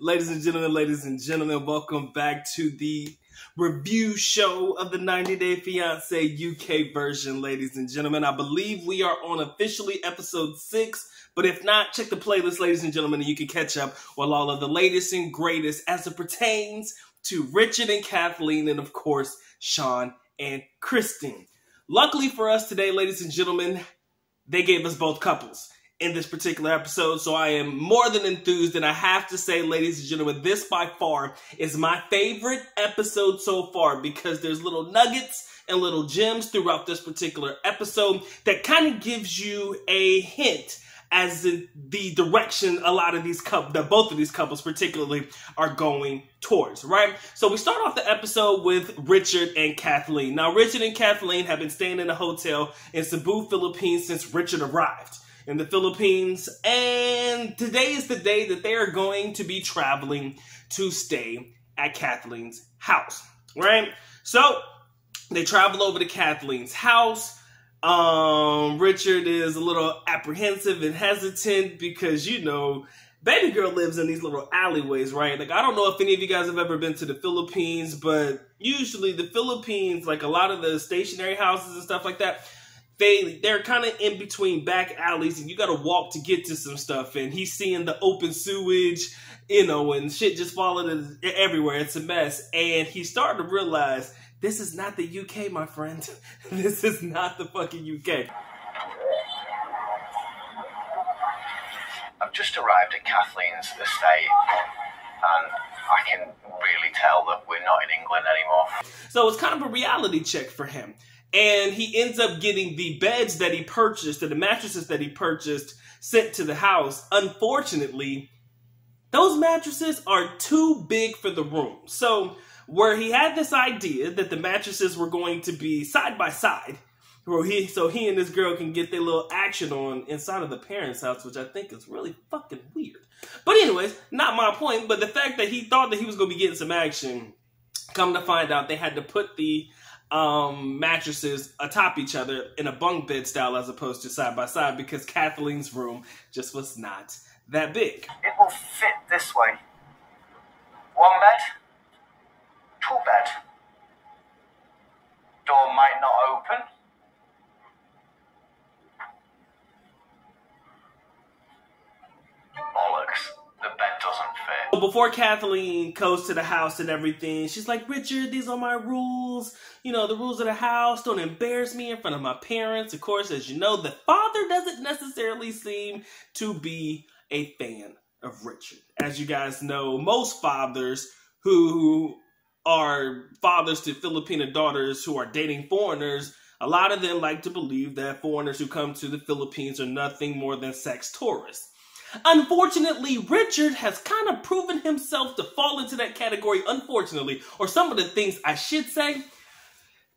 Ladies and gentlemen, welcome back to the review show of the 90 Day Fiancé UK version, ladies and gentlemen. I believe we are on officially episode 6, but if not, check the playlist, ladies and gentlemen, and you can catch up with all of the latest and greatest as it pertains to Richard and Kathleen, and of course, Sean and Christine. Luckily for us today, ladies and gentlemen, they gave us both couples in this particular episode, so I am more than enthused, and I have to say, ladies and gentlemen, this by far is my favorite episode so far because there's little nuggets and little gems throughout this particular episode that kind of gives you a hint as in the direction a lot of these couples, both of these couples particularly, are going towards, right? So we start off the episode with Richard and Kathleen. Now, Richard and Kathleen have been staying in a hotel in Cebu, Philippines since Richard arrived in the Philippines, and today is the day that they are going to be traveling to stay at Kathleen's house, right? So they travel over to Kathleen's house. Richard is a little apprehensive and hesitant because, you know, baby girl lives in these little alleyways, right? Like, I don't know if any of you guys have ever been to the Philippines, but usually the Philippines, like a lot of the stationary houses and stuff like that, they're kind of in between back alleys, and you got to walk to get to some stuff. And he's seeing the open sewage, you know, and shit just falling everywhere. It's a mess. And he's starting to realize this is not the UK, my friend. This is not the fucking UK. I've just arrived at Kathleen's estate, and I can really tell that we're not in England anymore. So it's kind of a reality check for him. And he ends up getting the beds that he purchased, or the mattresses that he purchased, sent to the house. Unfortunately, those mattresses are too big for the room. So where he had this idea that the mattresses were going to be side by side, so he and this girl can get their little action on inside of the parents' house, which I think is really fucking weird. But anyways, not my point, but the fact that he thought that he was going to be getting some action, come to find out they had to put the mattresses atop each other in a bunk bed style as opposed to side by side because Kathleen's room just was not that big. It will fit this way. One bed, two bed. Door might not open. Bollocks. The bed doesn't fit. Before Kathleen goes to the house and everything, she's like, Richard, these are my rules. You know, the rules of the house. Don't embarrass me in front of my parents. Of course, as you know, the father doesn't necessarily seem to be a fan of Richard. As you guys know, most fathers who are fathers to Filipina daughters who are dating foreigners, a lot of them like to believe that foreigners who come to the Philippines are nothing more than sex tourists. Unfortunately, Richard has kind of proven himself to fall into that category, unfortunately, or some of the things I should say,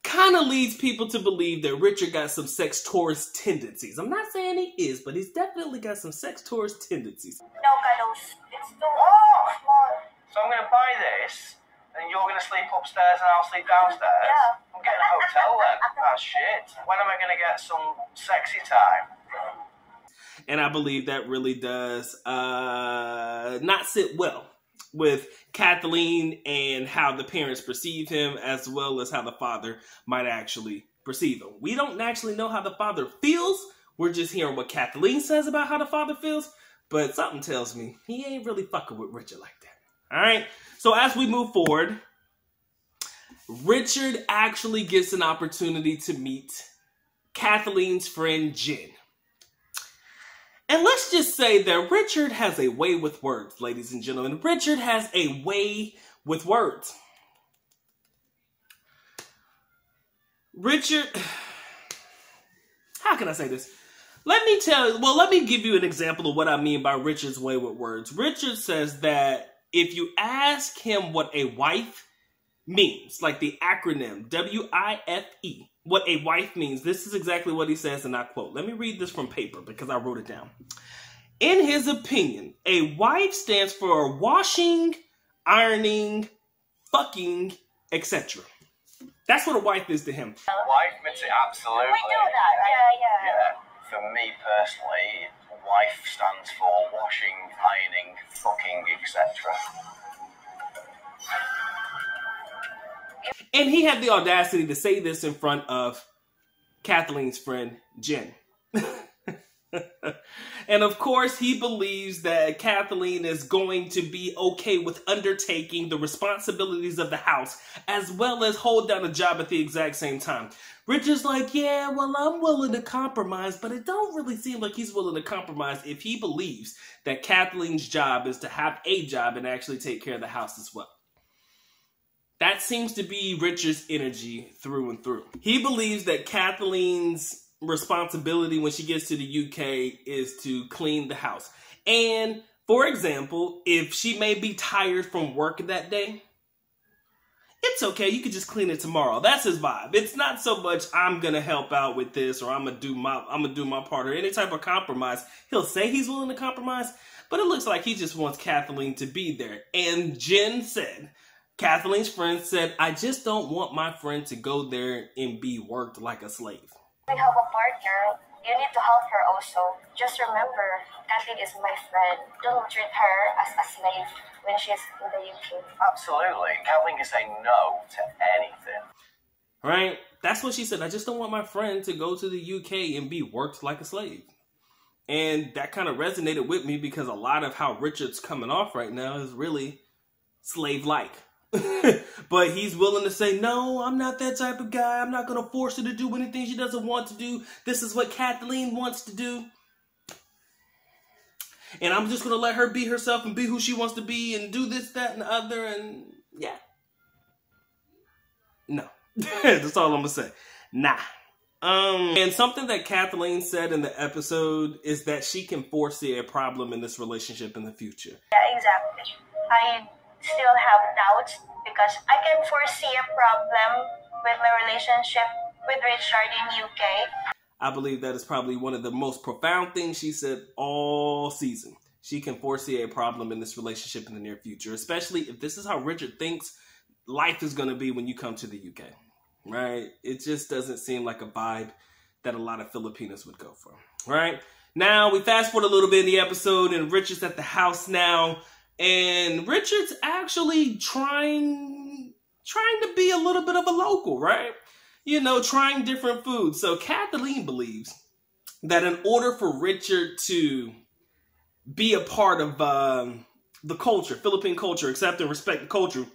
kind of leads people to believe that Richard got some sex tourist tendencies. I'm not saying he is, but he's definitely got some sex tourist tendencies. No, Carlos, it's too small. So I'm going to buy this, and you're going to sleep upstairs and I'll sleep downstairs? Yeah. I'm getting a hotel then. Ah, shit. When am I going to get some sexy time? And I believe that really does not sit well with Kathleen and how the parents perceive him, as well as how the father might actually perceive him. We don't actually know how the father feels. We're just hearing what Kathleen says about how the father feels. But something tells me he ain't really fucking with Richard like that. All right? So as we move forward, Richard actually gets an opportunity to meet Kathleen's friend Jen. And let's just say that Richard has a way with words, ladies and gentlemen. Richard has a way with words. Richard, how can I say this? Let me give you an example of what I mean by Richard's way with words. Richard says that if you ask him what a wife means, like the acronym W.I.F.E, what a wife means, this is exactly what he says, and I quote. Let me read this from paper because I wrote it down. In his opinion, a wife stands for washing, ironing, fucking, etc. That's what a wife is to him. Wife means it, absolutely. We do that, right? Yeah. For me personally, W.I.F.E stands for washing, ironing, fucking, etc. And he had the audacity to say this in front of Kathleen's friend, Jen. And of course, he believes that Kathleen is going to be okay with undertaking the responsibilities of the house, as well as hold down a job at the exact same time. Richard's like, yeah, well, I'm willing to compromise, but it don't really seem like he's willing to compromise if he believes that Kathleen's job is to have a job and actually take care of the house as well. That seems to be Richard's energy through and through. He believes that Kathleen's responsibility when she gets to the UK is to clean the house. And, for example, if she may be tired from work that day, it's okay, you could just clean it tomorrow. That's his vibe. It's not so much I'm gonna help out with this or I'm gonna do my part or any type of compromise. He'll say he's willing to compromise, but it looks like he just wants Kathleen to be there. And Jen said, Kathleen's friend said, I just don't want my friend to go there and be worked like a slave. We have a partner. You need to help her also. Just remember, Kathleen is my friend. Don't treat her as a slave when she's in the UK. Absolutely. Kathleen can say no to anything. Right? That's what she said. I just don't want my friend to go to the UK and be worked like a slave. And that kind of resonated with me because a lot of how Richard's coming off right now is really slave-like. But he's willing to say, no, I'm not that type of guy. I'm not going to force her to do anything she doesn't want to do. This is what Kathleen wants to do. And I'm just going to let her be herself and be who she wants to be and do this, that, and the other. And yeah. No. That's all I'm going to say. Nah. And something that Kathleen said in the episode is that she can foresee a problem in this relationship in the future. Yeah, exactly. I still have doubts because I can foresee a problem with my relationship with Richard in UK. I believe that is probably one of the most profound things she said all season. She can foresee a problem in this relationship in the near future, especially if this is how Richard thinks life is going to be when you come to the UK, right? It just doesn't seem like a vibe that a lot of Filipinos would go for, right? Now, we fast forward a little bit in the episode, and Richard's at the house now. And Richard's actually trying to be a little bit of a local, right? You know, trying different foods. So Kathleen believes that in order for Richard to be a part of the culture, Philippine culture, accept and respect the culture,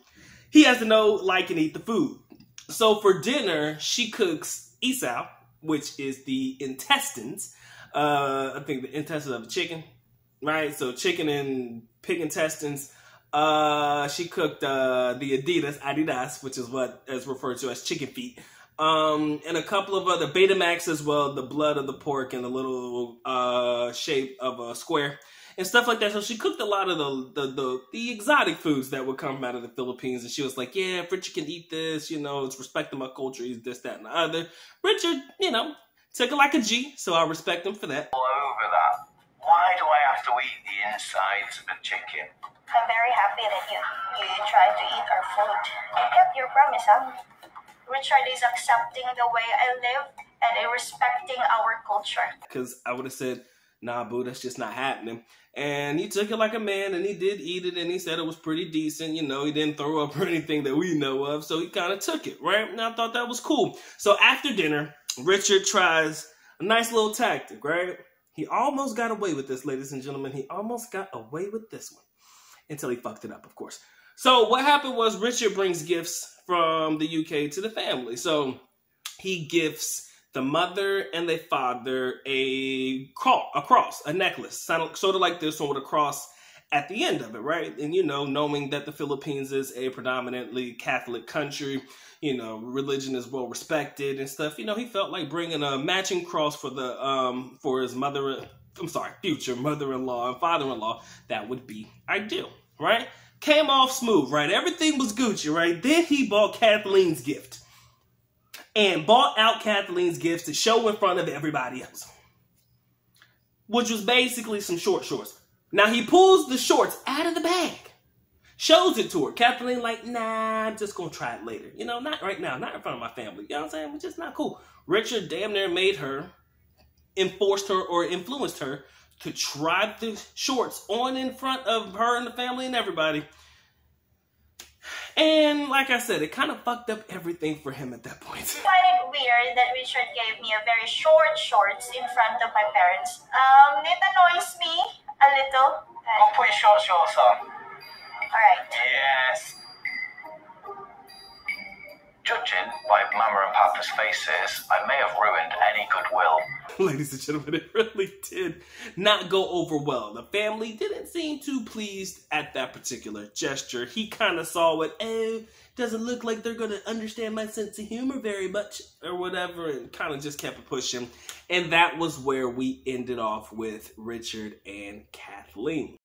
he has to know, like, and eat the food. So for dinner, she cooks isaw, which is the intestines. I think the intestines of a chicken, right? So chicken and pig intestines. She cooked the Adidas, which is what is referred to as chicken feet. And a couple of other Betamax as well, the blood of the pork and the little shape of a square and stuff like that. So she cooked a lot of the exotic foods that would come out of the Philippines. And she was like, yeah, if Richard can eat this, you know, it's respecting my culture, he's this, that, and the other. Richard, you know, took it like a G, so I respect him for that. All over that. Why do I have to eat the insides of a chicken? I'm very happy that you tried to eat our food. You kept your promise, huh? Richard is accepting the way I live and respecting our culture. Because I would have said, nah, boo, that's just not happening. And he took it like a man, and he did eat it, and he said it was pretty decent. You know, he didn't throw up or anything that we know of, so he kind of took it, right? And I thought that was cool. So after dinner, Richard tries a nice little tactic, right? He almost got away with this, ladies and gentlemen. He almost got away with this one. Until he fucked it up, of course. So what happened was Richard brings gifts from the UK to the family. So he gifts the mother and the father a cross, a necklace, sort of like this one with a cross at the end of it, right? And, you know, knowing that the Philippines is a predominantly Catholic country, you know, religion is well respected and stuff. You know, he felt like bringing a matching cross for the for his future mother-in-law and father-in-law. That would be ideal, right? Came off smooth, right? Everything was Gucci, right? Then he bought Kathleen's gift and bought out Kathleen's gift to show in front of everybody else, which was basically some short shorts. Now he pulls the shorts out of the bag, shows it to her. Kathleen like, nah, I'm just gonna try it later. You know, not right now, not in front of my family. You know what I'm saying? It's just not cool. Richard damn near made her, enforced her or influenced her to try the shorts on in front of her and the family and everybody. And like I said, it kind of fucked up everything for him at that point. I find it weird that Richard gave me a very short shorts in front of my parents. It annoys me a little. I'll put your short shorts on. Alright. Yes. Judging by Mama and Papa's faces, I may have ruined any goodwill. Ladies and gentlemen, it really did not go over well. The family didn't seem too pleased at that particular gesture. He kind of saw it, doesn't look like they're going to understand my sense of humor very much, or whatever, and kind of just kept pushing. And that was where we ended off with Richard and Kathleen.